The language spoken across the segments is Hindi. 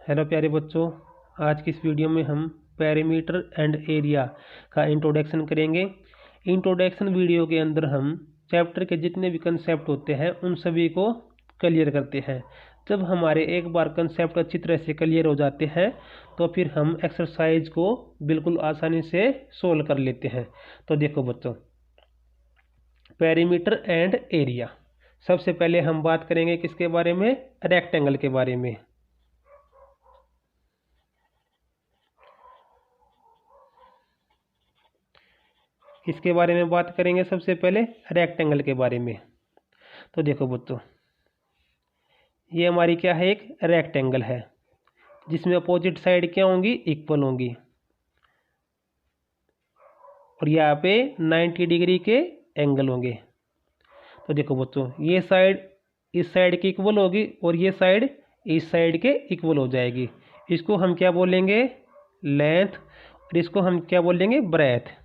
हेलो प्यारे बच्चों, आज की इस वीडियो में हम पेरीमीटर एंड एरिया का इंट्रोडक्शन करेंगे। इंट्रोडक्शन वीडियो के अंदर हम चैप्टर के जितने भी कंसेप्ट होते हैं उन सभी को क्लियर करते हैं। जब हमारे एक बार कंसेप्ट अच्छी तरह से क्लियर हो जाते हैं तो फिर हम एक्सरसाइज को बिल्कुल आसानी से सोल्व कर लेते हैं। तो देखो बच्चों, पेरीमीटर एंड एरिया। सबसे पहले हम बात करेंगे किसके बारे में? रेक्टेंगल के बारे में। इसके बारे में बात करेंगे सबसे पहले रेक्टेंगल के बारे में। तो देखो बच्चों, ये हमारी क्या है? एक रेक्टेंगल है जिसमें अपोजिट साइड क्या होंगी? इक्वल होंगी, और यहाँ पे 90 डिग्री के एंगल होंगे। तो देखो बच्चों, ये साइड इस साइड की इक्वल होगी और ये साइड इस साइड के इक्वल हो जाएगी। इसको हम क्या बोलेंगे? लेंथ, और इसको हम क्या बोलेंगे? ब्रेथ।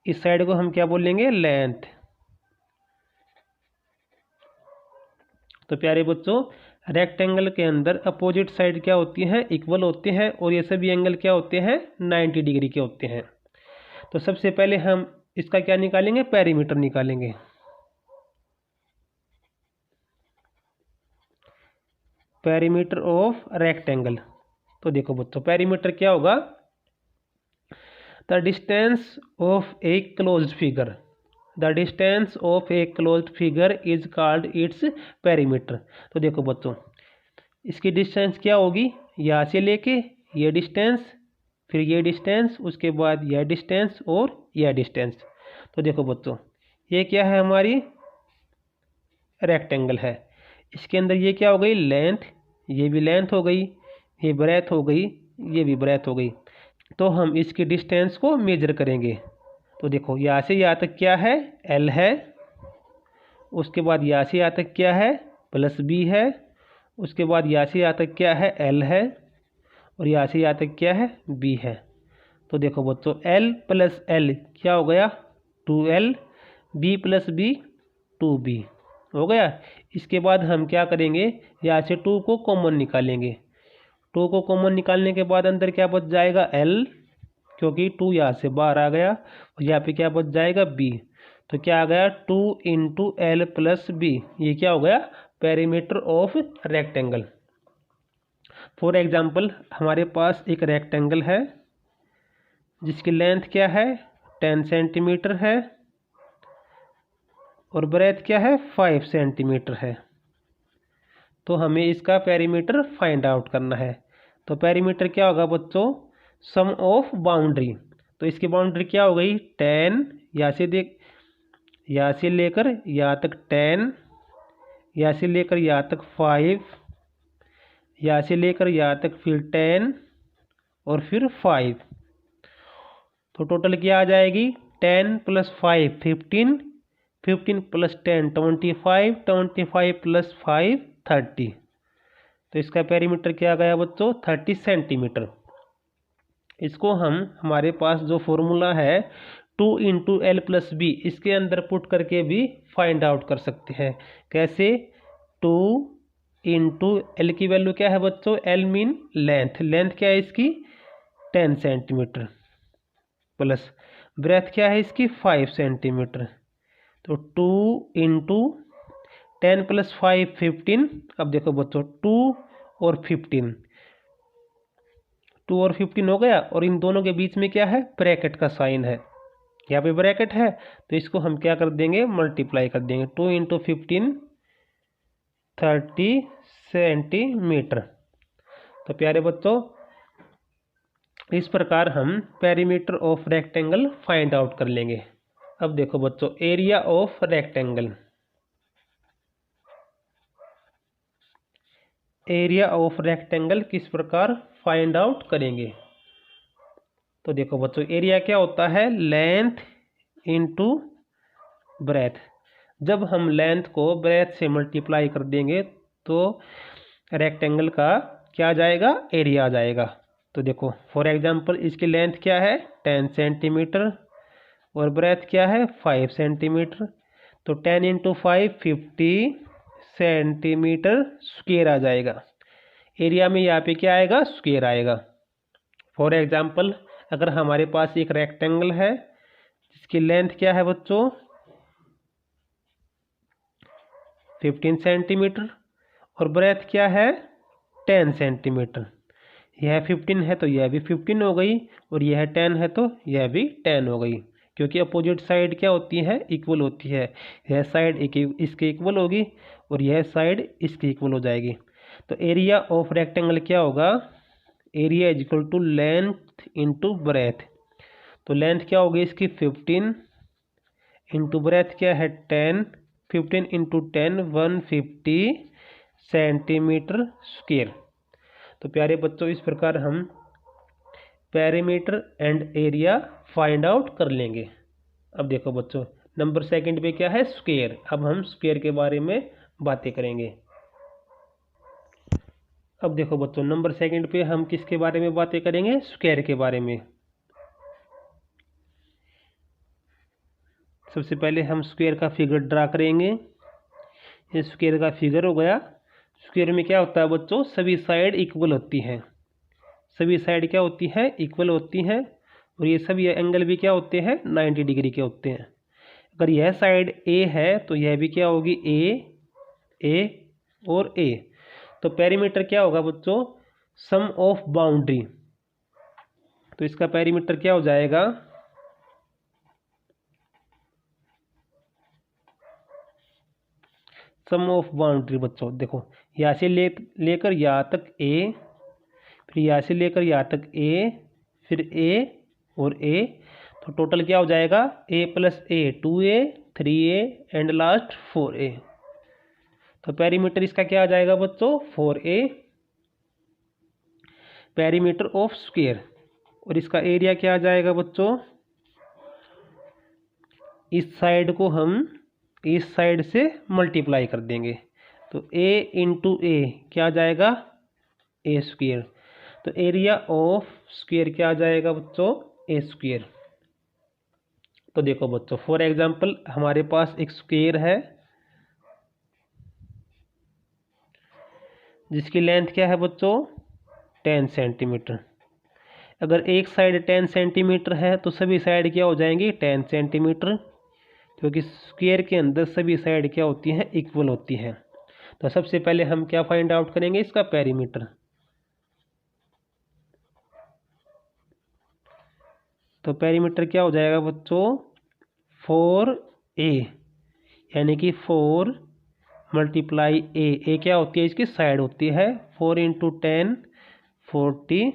इस साइड को हम क्या बोलेंगे? लेंथ। तो प्यारे बच्चों, रेक्टेंगल के अंदर अपोजिट साइड क्या होती हैं? इक्वल होते हैं, और ये सभी एंगल क्या होते हैं? 90 डिग्री के होते हैं। तो सबसे पहले हम इसका क्या निकालेंगे? पेरीमीटर निकालेंगे। Perimeter of rectangle. तो देखो बच्चों, पेरीमीटर क्या होगा? The distance of a closed figure. The distance of a closed figure is called its perimeter. तो देखो बच्चों, इसकी डिस्टेंस क्या होगी? यहाँ से लेके ये डिस्टेंस, फिर ये डिस्टेंस, उसके बाद यह डिस्टेंस और यह डिस्टेंस। तो देखो बच्चों, ये क्या है? हमारी रेक्टेंगल है। इसके अंदर ये क्या हो गई? लेंथ। ये भी लेंथ हो गई, ये ब्रेथ हो गई, ये भी ब्रेथ हो गई। तो हम इसकी डिस्टेंस को मेजर करेंगे। तो देखो, यहाँ से यहाँ तक क्या है? L है। उसके बाद यहाँ से यहाँ तक क्या है? प्लस B है। उसके बाद यहाँ से यहाँ तक क्या है? L है। और यहाँ से यहाँ तक क्या है? B है। तो देखो बच्चों, L प्लस L क्या हो गया? 2L। B plus B 2B हो गया। इसके बाद हम क्या करेंगे? यहाँ से 2 को कॉमन निकालेंगे। 2 को कॉमन निकालने के बाद अंदर क्या बच जाएगा? L, क्योंकि 2 यहाँ से बाहर आ गया, और यहाँ पे क्या बच जाएगा? B। तो क्या आ गया? 2 इंटू L प्लस B। ये क्या हो गया? Perimeter of rectangle. For example, हमारे पास एक रेक्टेंगल है जिसकी लेंथ क्या है? 10 सेंटीमीटर है, और ब्रेथ क्या है? 5 सेंटीमीटर है। तो हमें इसका पेरीमीटर फाइंड आउट करना है। तो पेरीमीटर क्या होगा बच्चों? सम ऑफ बाउंड्री। तो इसकी बाउंड्री क्या हो गई? 10। यहाँ से लेकर यहाँ तक 10, यहाँ से लेकर यहाँ तक 5, यहाँ से लेकर यहाँ तक फिर 10, और फिर 5। तो टोटल क्या आ जाएगी? 10 प्लस 5 15, 15 प्लस 10 25, 25 प्लस 5 30। तो इसका पेरीमीटर क्या गया बच्चों? 30 सेंटीमीटर। इसको हम, हमारे पास जो फॉर्मूला है 2 इंटू एल प्लस बी, इसके अंदर पुट करके भी फाइंड आउट कर सकते हैं। कैसे? 2 इंटू एल की वैल्यू क्या है बच्चों? L mean length. लेंथ क्या है इसकी? 10 सेंटीमीटर, प्लस ब्रेथ क्या है इसकी? 5 सेंटीमीटर। तो 2 इंटू 10 प्लस 5 15। अब देखो बच्चों, 2 और 15, 2 और 15 हो गया, और इन दोनों के बीच में क्या है? ब्रैकेट का साइन है। यहाँ पे ब्रैकेट है, तो इसको हम क्या कर देंगे? मल्टीप्लाई कर देंगे। 2 इंटू 15 30 सेंटीमीटर। तो प्यारे बच्चों, इस प्रकार हम perimeter of rectangle find out कर लेंगे। अब देखो बच्चों, area of rectangle. Area of rectangle किस प्रकार फाइंड आउट करेंगे? तो देखो बच्चों, एरिया क्या होता है? Length into breath. जब हम लेंथ को ब्रेथ से मल्टीप्लाई कर देंगे तो रेक्टेंगल का क्या आ जाएगा? एरिया आ जाएगा। तो देखो, फॉर एग्जांपल, इसकी लेंथ क्या है? 10 सेंटीमीटर, और ब्रेथ क्या है? 5 सेंटीमीटर। तो 10 इंटू 5 50 सेंटीमीटर स्क्वायर आ जाएगा। एरिया में यहाँ पे क्या आएगा, स्क्वायर आएगा। फॉर एग्जांपल अगर हमारे पास एक रेक्टेंगल है जिसकी लेंथ क्या है बच्चों 15 सेंटीमीटर और ब्रेथ क्या है 10 सेंटीमीटर। यह 15 है तो यह भी 15 हो गई और यह 10 है तो यह भी 10 हो गई, क्योंकि अपोजिट साइड क्या होती है, इक्वल होती है। यह साइड इसके इक्वल होगी और यह साइड इसके इक्वल हो जाएगी। तो एरिया ऑफ रेक्टेंगल क्या होगा, area is equal to length into breadth. तो लेंथ क्या होगी इसकी 15 इंटू ब्रेथ क्या है 10, 15 इंटू 10 150 सेंटीमीटर स्क्वायर। तो प्यारे बच्चों इस प्रकार हम perimeter and area find out कर लेंगे। अब देखो बच्चों नंबर सेकंड पे क्या है स्क्वायर। अब हम स्क्वायर के बारे में बातें करेंगे। अब देखो बच्चों नंबर सेकंड पे हम किसके बारे में बातें करेंगे, स्क्वायर के बारे में। सबसे पहले हम स्क्वायर का फिगर ड्रा करेंगे। ये स्क्वायर का फिगर हो गया। स्क्वायर में क्या होता है बच्चों, सभी साइड इक्वल होती हैं। सभी साइड क्या होती है, इक्वल होती हैं और ये सभी एंगल भी क्या होते हैं 90 डिग्री के होते हैं। अगर यह साइड ए है तो यह भी क्या होगी ए और ए। तो पेरीमीटर क्या होगा बच्चों, सम ऑफ बाउंड्री। तो इसका पेरीमीटर क्या हो जाएगा, सम ऑफ बाउंड्री। बच्चों देखो यहाँ से लेकर यहाँ तक ए, फिर यहाँ से लेकर यहाँ तक ए, फिर ए और ए। तो टोटल क्या हो जाएगा a plus A 2a 3a and last 4a। तो पेरीमीटर इसका क्या आ जाएगा बच्चों 4a पेरीमीटर ऑफ स्क्वायर। और इसका एरिया क्या आ जाएगा बच्चों, इस साइड को हम इस साइड से मल्टीप्लाई कर देंगे। तो a इंटू ए क्या आ जाएगा ए स्क्वायर। तो एरिया ऑफ स्क्वायर क्या आ जाएगा बच्चों ए स्क्वायर। तो देखो बच्चों फॉर एग्जांपल हमारे पास एक स्क्वायर है जिसकी लेंथ क्या है बच्चों 10 सेंटीमीटर। अगर एक साइड 10 सेंटीमीटर है तो सभी साइड क्या हो जाएंगी 10 सेंटीमीटर, क्योंकि स्क्वायर के अंदर सभी साइड क्या होती हैं इक्वल होती हैं। तो सबसे पहले हम क्या फाइंड आउट करेंगे, इसका पेरीमीटर। तो पेरीमीटर क्या हो जाएगा बच्चों 4a, यानी कि 4 मल्टीप्लाई ए क्या होती है इसकी साइड होती है 4 इंटू 10 40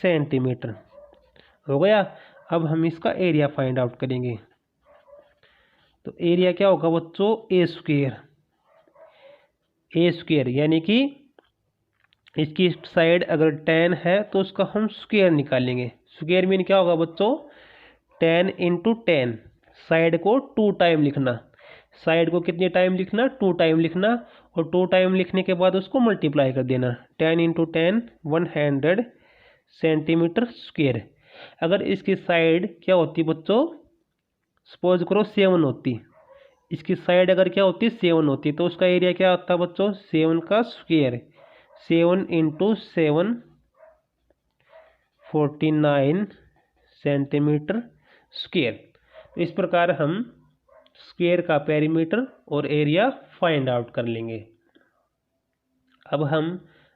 सेंटीमीटर हो गया। अब हम इसका एरिया फाइंड आउट करेंगे। तो एरिया क्या होगा बच्चों ए स्क्वायर, यानी कि इसकी साइड अगर 10 है तो उसका हम स्क्वायर निकालेंगे। स्क्वायर मीन क्या होगा बच्चों 10 इंटू 10, साइड को 2 टाइम लिखना। साइड को कितने टाइम लिखना 2 टाइम लिखना और 2 टाइम लिखने के बाद उसको मल्टीप्लाई कर देना। 10 इंटू 10 100 सेंटीमीटर स्क्वायर। अगर इसकी साइड क्या होती बच्चों सपोज करो 7 होती, इसकी साइड अगर क्या होती 7 होती तो उसका एरिया क्या होता बच्चों 7 का स्क्वायर। 7 into 7 49 centimetre square. तो इस प्रकार हम स्क्वायर का पेरीमीटर और एरिया फाइंड आउट कर लेंगे। अब हम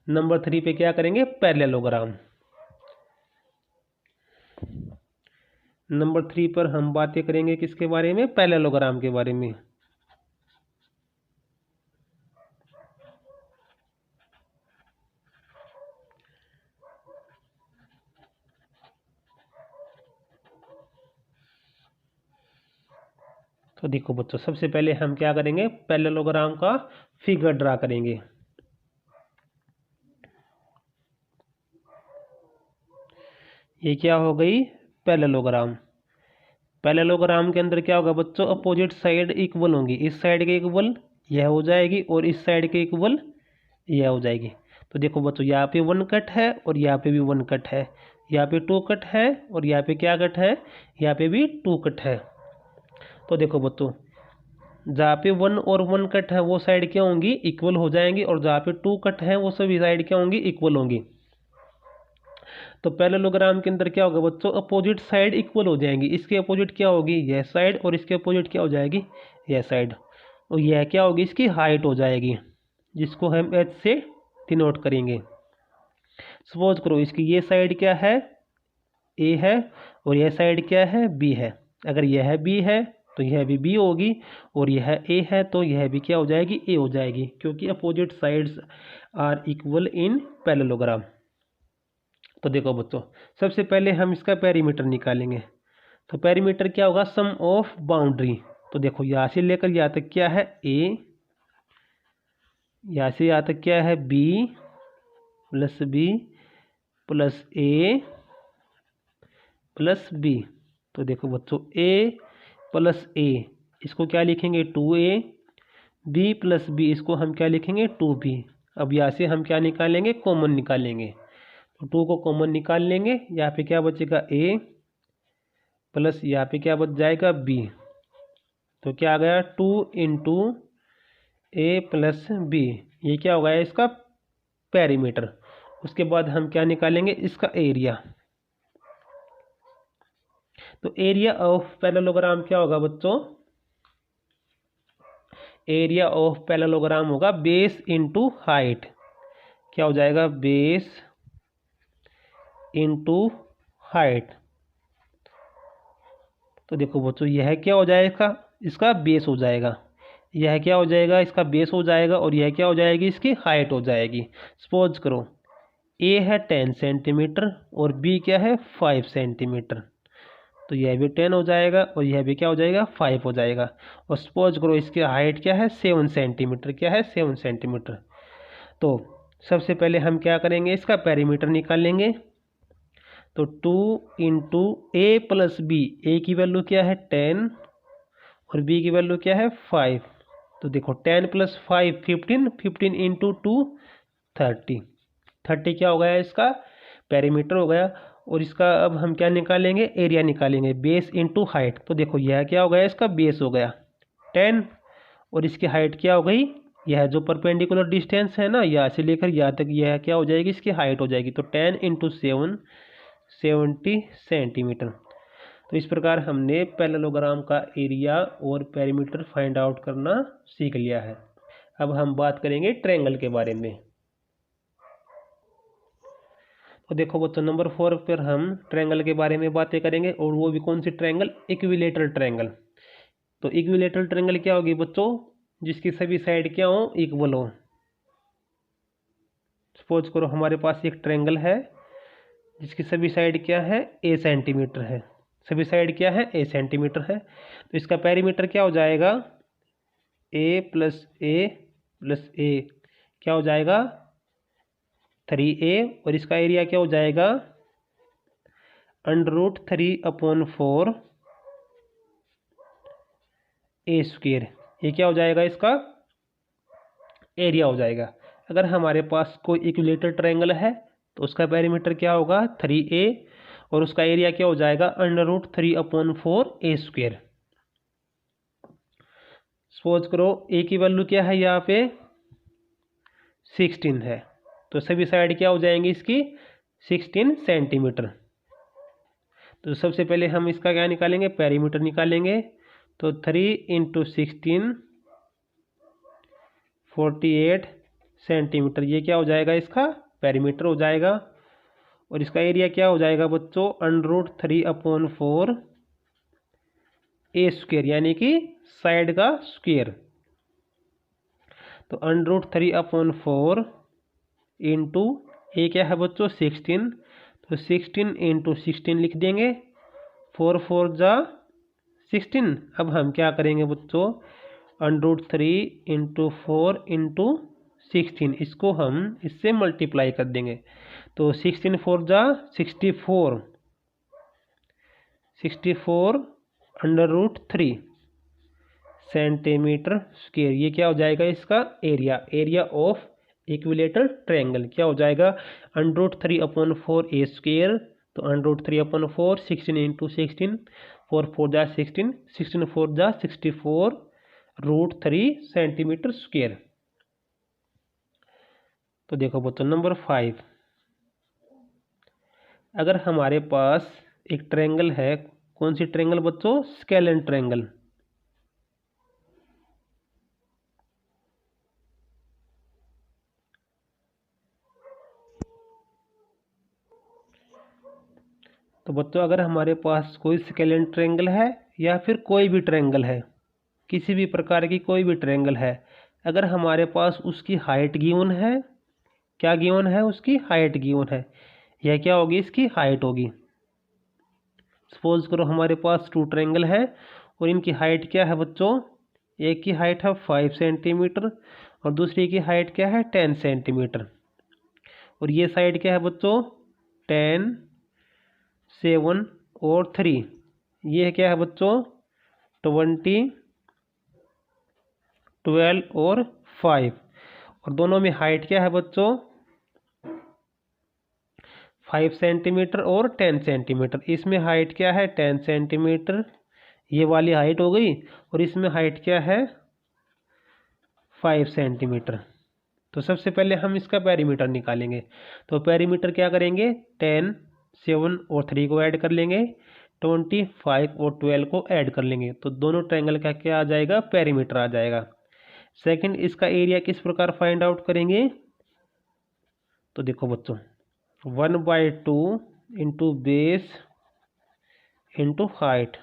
नंबर 3 पे क्या करेंगे पैरेललोग्राम। नंबर 3 पर हम बातें करेंगे किसके बारे में, पैरेललोग्राम के बारे में। तो देखो बच्चों सबसे पहले हम क्या करेंगे पैरेललोग्राम का फिगर ड्रा करेंगे। ये क्या हो गई पैरेललोग्राम। पैरेललोग्राम के अंदर क्या होगा बच्चों अपोजिट साइड इक्वल होंगी। इस साइड के इक्वल यह हो जाएगी और इस साइड के इक्वल यह हो जाएगी। तो देखो बच्चों यहाँ पे 1 कट है और यहाँ पे भी 1 कट है, यहाँ पे 2 कट है और यहाँ पे क्या कट है यहाँ पे भी 2 कट है। तो देखो बच्चों जहाँ पे 1 और 1 कट है वो साइड क्या होंगी, इक्वल हो जाएंगी, और जहाँ पे 2 कट है वो सभी साइड क्या होंगी, इक्वल होंगी। तो पैरेललोग्राम के अंदर क्या होगा बच्चों, अपोजिट साइड इक्वल हो जाएंगी। इसके अपोजिट क्या होगी, यह साइड, और इसके अपोजिट क्या हो जाएगी, यह साइड। और यह क्या होगी, इसकी हाइट हो जाएगी, जिसको हम h से डिनोट करेंगे। सपोज करो इसकी ये साइड क्या है, a है, और यह साइड क्या है, b है। अगर यह b है तो यह भी b होगी, और यह a है तो यह भी क्या हो जाएगी, a हो जाएगी, क्योंकि opposite sides are equal in parallelogram. तो देखो बच्चों, सबसे पहले हम इसका पेरीमीटर निकालेंगे। तो पेरीमीटर क्या होगा, सम ऑफ बाउंड्री। तो देखो यहाँ से लेकर यहाँ तक क्या है, a, यहाँ से यहाँ तक क्या है, b plus a plus b। तो देखो बच्चों, a प्लस a इसको क्या लिखेंगे, 2a, b प्लस b इसको हम क्या लिखेंगे, 2b। अब यहाँ से हम क्या निकालेंगे, कॉमन निकालेंगे। तो 2 को कॉमन निकाल लेंगे, यहाँ पे क्या बचेगा, a प्लस यहाँ पे क्या बच जाएगा, b। तो क्या आ गया, 2 इंटू a प्लस b। ये क्या हो गया, इसका पेरीमीटर। उसके बाद हम क्या निकालेंगे, इसका एरिया। तो एरिया ऑफ पैरेललोग्राम क्या होगा बच्चों, एरिया ऑफ पैरेललोग्राम होगा बेस इंटू हाइट। क्या हो जाएगा, बेस इंटू हाइट। तो देखो बच्चों, यह क्या हो जाएगा, इसका बेस हो जाएगा। यह क्या हो जाएगा, इसका बेस हो जाएगा, और यह क्या हो जाएगी, इसकी हाइट हो जाएगी। सपोज करो ए है 10 सेंटीमीटर और बी क्या है 5 सेंटीमीटर। तो यह भी 10 हो जाएगा, और यह भी क्या हो जाएगा, 5 हो जाएगा। और सपोज करो इसकी हाइट क्या है, 7 सेंटीमीटर। क्या है, 7 सेंटीमीटर। तो सबसे पहले हम क्या करेंगे, इसका पेरीमीटर निकाल लेंगे। तो 2 इंटू ए प्लस बी, ए की वैल्यू क्या है 10 और बी की वैल्यू क्या है 5। तो देखो 10 प्लस 5 15, 15 इंटू 2 30। 30 क्या हो गया, इसका पेरीमीटर हो गया। और इसका अब हम क्या निकालेंगे, एरिया निकालेंगे, बेस इंटू हाइट। तो देखो यह क्या हो गया, इसका बेस हो गया 10, और इसकी हाइट क्या हो गई, यह जो परपेंडिकुलर डिस्टेंस है ना, यहाँ से लेकर यहाँ तक, यह क्या हो जाएगी, इसकी हाइट हो जाएगी। तो 10 इंटू 7 70 सेंटीमीटर। तो इस प्रकार हमने पैरेललोग्राम का एरिया और पेरीमीटर फाइंड आउट करना सीख लिया है। अब हम बात करेंगे ट्रायंगल के बारे में। तो देखो बच्चों, नंबर 4 पर हम ट्रायंगल के बारे में बातें करेंगे, और वो भी कौन सी ट्रायंगल, इक्विलेटरल ट्रायंगल। तो इक्विलेटरल ट्रायंगल क्या होगी बच्चों, जिसकी सभी साइड क्या हो, इक्वल हो। सपोज करो हमारे पास एक ट्रायंगल है जिसकी सभी साइड क्या है, a सेंटीमीटर है। सभी साइड क्या है, a सेंटीमीटर है। तो इसका पेरीमीटर क्या हो जाएगा, a प्लस a क्या हो जाएगा 3a, और इसका एरिया क्या हो जाएगा √3/4 a स्क्वेयर। ये क्या हो जाएगा, इसका एरिया हो जाएगा। अगर हमारे पास कोई इक्विलेटरल ट्रायंगल है तो उसका पेरीमीटर क्या होगा 3a, और उसका एरिया क्या हो जाएगा √3/4 a स्क्वेयर। सपोज करो a की वैल्यू क्या है, यहाँ पे 16 है। तो सभी साइड क्या हो जाएंगी इसकी, 16 सेंटीमीटर। तो सबसे पहले हम इसका क्या निकालेंगे, पेरीमीटर निकालेंगे। तो 3 इंटू 16 48 सेंटीमीटर। ये क्या हो जाएगा, इसका पेरीमीटर हो जाएगा। और इसका एरिया क्या हो जाएगा बच्चों √3/4 a स्क्वेयर, यानी कि साइड का स्क्वेयर। तो √3/4 इंटू ए क्या है बच्चों 16। तो 16 इंटू 16 लिख देंगे, 4 4 जा 16। अब हम क्या करेंगे बच्चों, √3 इंटू 4 इंटू 16, इसको हम इससे मल्टीप्लाई कर देंगे। तो 16 4 जा 64, 64 √3 सेंटीमीटर स्क्वेयर। ये क्या हो जाएगा, इसका area. Area of equilateral triangle क्या हो जाएगा √3/4 a स्क्वेयर। तो √3/4 16 इंटू 16, 4 4 जा 16, 16 4 जा 64 √3 सेंटीमीटर स्क्वायर। तो देखो बच्चों नंबर 5, अगर हमारे पास एक ट्रायंगल है, कौन सी ट्रायंगल बच्चों? Scalene triangle. तो बच्चों अगर हमारे पास कोई स्केलेन ट्रायंगल है या फिर कोई भी ट्रायंगल है, किसी भी प्रकार की कोई भी ट्रायंगल है, अगर हमारे पास उसकी हाइट गिवन है, क्या गिवन है? उसकी हाइट गिवन है। यह क्या होगी? इसकी हाइट होगी। सपोज करो हमारे पास टू ट्रायंगल है और इनकी हाइट क्या है बच्चों? एक की हाइट है 5 सेंटीमीटर और दूसरी की हाइट क्या है? 10 सेंटीमीटर। और ये साइड क्या है बच्चों? 10, 7 और 3। ये क्या है बच्चों? 20, 12 और 5। और दोनों में हाइट क्या है बच्चों? 5 सेंटीमीटर और 10 सेंटीमीटर। इसमें हाइट क्या है? 10 सेंटीमीटर। ये वाली हाइट हो गई और इसमें हाइट क्या है? 5 सेंटीमीटर। तो सबसे पहले हम इसका पेरीमीटर निकालेंगे। तो पेरीमीटर क्या करेंगे? 10, 7 और 3 को ऐड कर लेंगे, 25 और 12 को ऐड कर लेंगे, तो दोनों ट्रायंगल का क्या आ जाएगा? पेरीमीटर आ जाएगा। सेकंड, इसका एरिया किस प्रकार फाइंड आउट करेंगे? तो देखो बच्चों 1/2 इंटू बेस इंटू हाइट।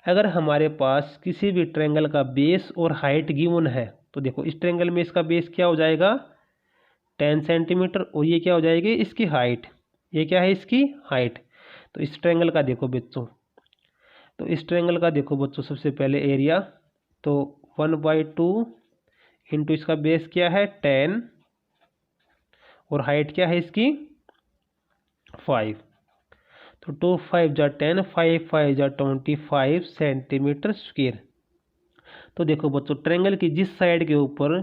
अगर हमारे पास किसी भी ट्रायंगल का बेस और हाइट गिवन है, तो देखो इस ट्रायंगल में इसका बेस क्या हो जाएगा? 10 सेंटीमीटर और ये क्या हो जाएगी? इसकी हाइट। ये क्या है? इसकी हाइट। तो इस ट्रायंगल का देखो बच्चों, तो इस ट्रायंगल का देखो बच्चों सबसे पहले एरिया, तो 1/2 इंटू इसका बेस क्या है? 10 और हाइट क्या है इसकी? 5। तो 2 5 जा 10, 5 5 जा 25 सेंटीमीटर स्क्वायर। तो देखो बच्चों ट्रायंगल की जिस साइड के ऊपर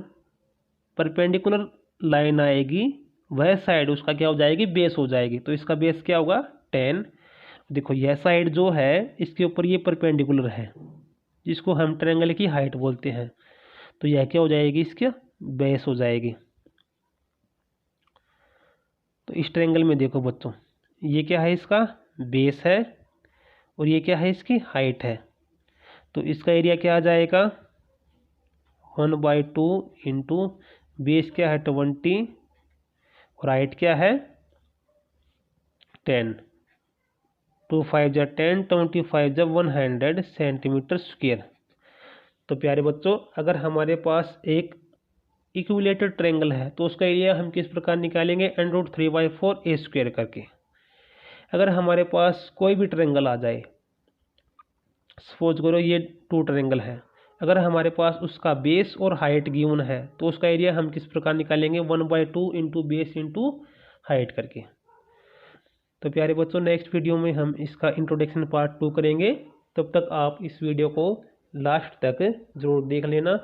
परपेंडिकुलर लाइन आएगी वह साइड उसका क्या हो जाएगी? बेस हो जाएगी। तो इसका बेस क्या होगा? 10। देखो यह साइड जो है इसके ऊपर ये परपेंडिकुलर है, जिसको हम ट्रायंगल की हाइट बोलते हैं, तो यह क्या हो जाएगी? इसकी बेस हो जाएगी। तो इस ट्रायंगल में देखो बच्चों ये क्या है? इसका बेस है और ये क्या है? इसकी हाइट है। तो इसका एरिया क्या आ जाएगा? 1/2 इंटू बेस क्या है? 20 और हाइट क्या है? 10। 2 5 जा 10, 25 जा 100 सेंटीमीटर स्क्वायर। तो प्यारे बच्चों अगर हमारे पास एक इक्विलेटरल ट्रायंगल है तो उसका एरिया हम किस प्रकार निकालेंगे? √3/4 a स्क्वायर करके। अगर हमारे पास कोई भी ट्रायंगल आ जाए, सपोज करो ये टू ट्रायंगल है, अगर हमारे पास उसका बेस और हाइट गिवन है तो उसका एरिया हम किस प्रकार निकालेंगे? 1/2 इंटू बेस इंटू हाइट करके। तो प्यारे बच्चों नेक्स्ट वीडियो में हम इसका इंट्रोडक्शन पार्ट 2 करेंगे। तब तक आप इस वीडियो को लास्ट तक ज़रूर देख लेना।